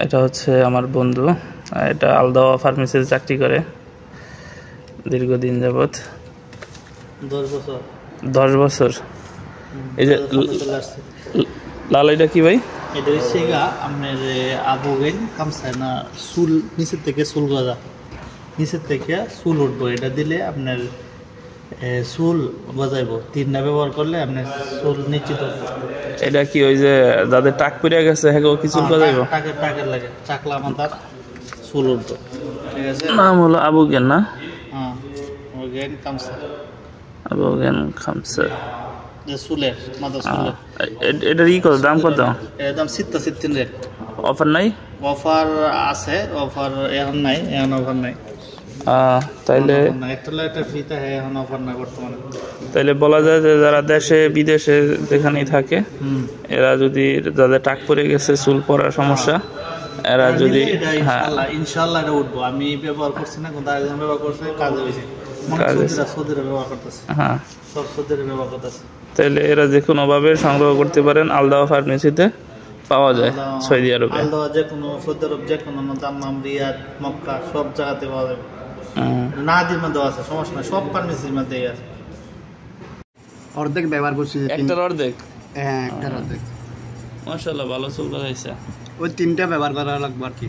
এটা হচ্ছে আমার বন্ধু, এটা আলদাওয়া ফার্মেসিতে চাকরি করে দীর্ঘদিন যাবৎ, 10 বছর। এই যে লাল, এটা কি ভাই? এটা হচ্ছে আপনার আবুগেন কামসায় না, চুল নিচের থেকে চুল গজা, নিচের থেকে চুল উঠবো, এটা দিলে আপনার চুল গজাইব। 3টা ব্যবহার করলে আপনার চুল নিশ্চিত। এটা কি ওই যে যাদের টাক পড়ে গেছে হ্যাঁ কি চুল গজাইব? টাকের লাগে চাকলা মাথার চুল উঠবো। ঠিক আছে, নাম হলো আবুগেন না? হ্যাঁ, আবুগেন কামসা। আবুগেন খামসা চুলের মাথা চুলের। এটার ই কত দাম? কত এর দাম? 60 রেট। অফার নাই? অফার আছে, অফার এখন নাই, এখন অফার নাই। তাইলে একটা ফ্রিতে এখন অফার না বর্তমানে। তাইলে বলা যায় যে যারা দেশে বিদেশে যেখানেই থাকে এরা যদি, যাদের টাক পড়ে গেছে চুল পড়ার সমস্যা, এরা যদি ইনশাআল্লাহ এটা উঠবো। আমি ব্যবহার করছি না, কিন্তু আরেকজন ব্যবহার করছে, কাজে হয়েছে। সৌদিরা ব্যবহার করতেছে, হ্যাঁ সব সৌদিরা ব্যবহার করতেছে। তাইলে এরা যে কোনো ভাবে সংগ্রহ করতে পারেন, আলদাওয়া ফার্মেসিতে পাওয়া যায় সৌদি আরবে। আলদাওয়া যে কোনো, সৌদি আরব যে কোনো, দাম্মাম, রিয়াদ, মক্কা সব জায়গাতে পাওয়া যাবে। নাদির মধ্যে আছে, সমস্যা নাই, সব ফার্মেসির মধ্যেই আছে। অর্ধেক ব্যবহার করছি, একটার অর্ধেক? হ্যাঁ, একটার অর্ধেক। মাশাআল্লাহ, ভালো চুল গজাইছে। ওই 3টা ব্যবহার করা লাগবে আর কি।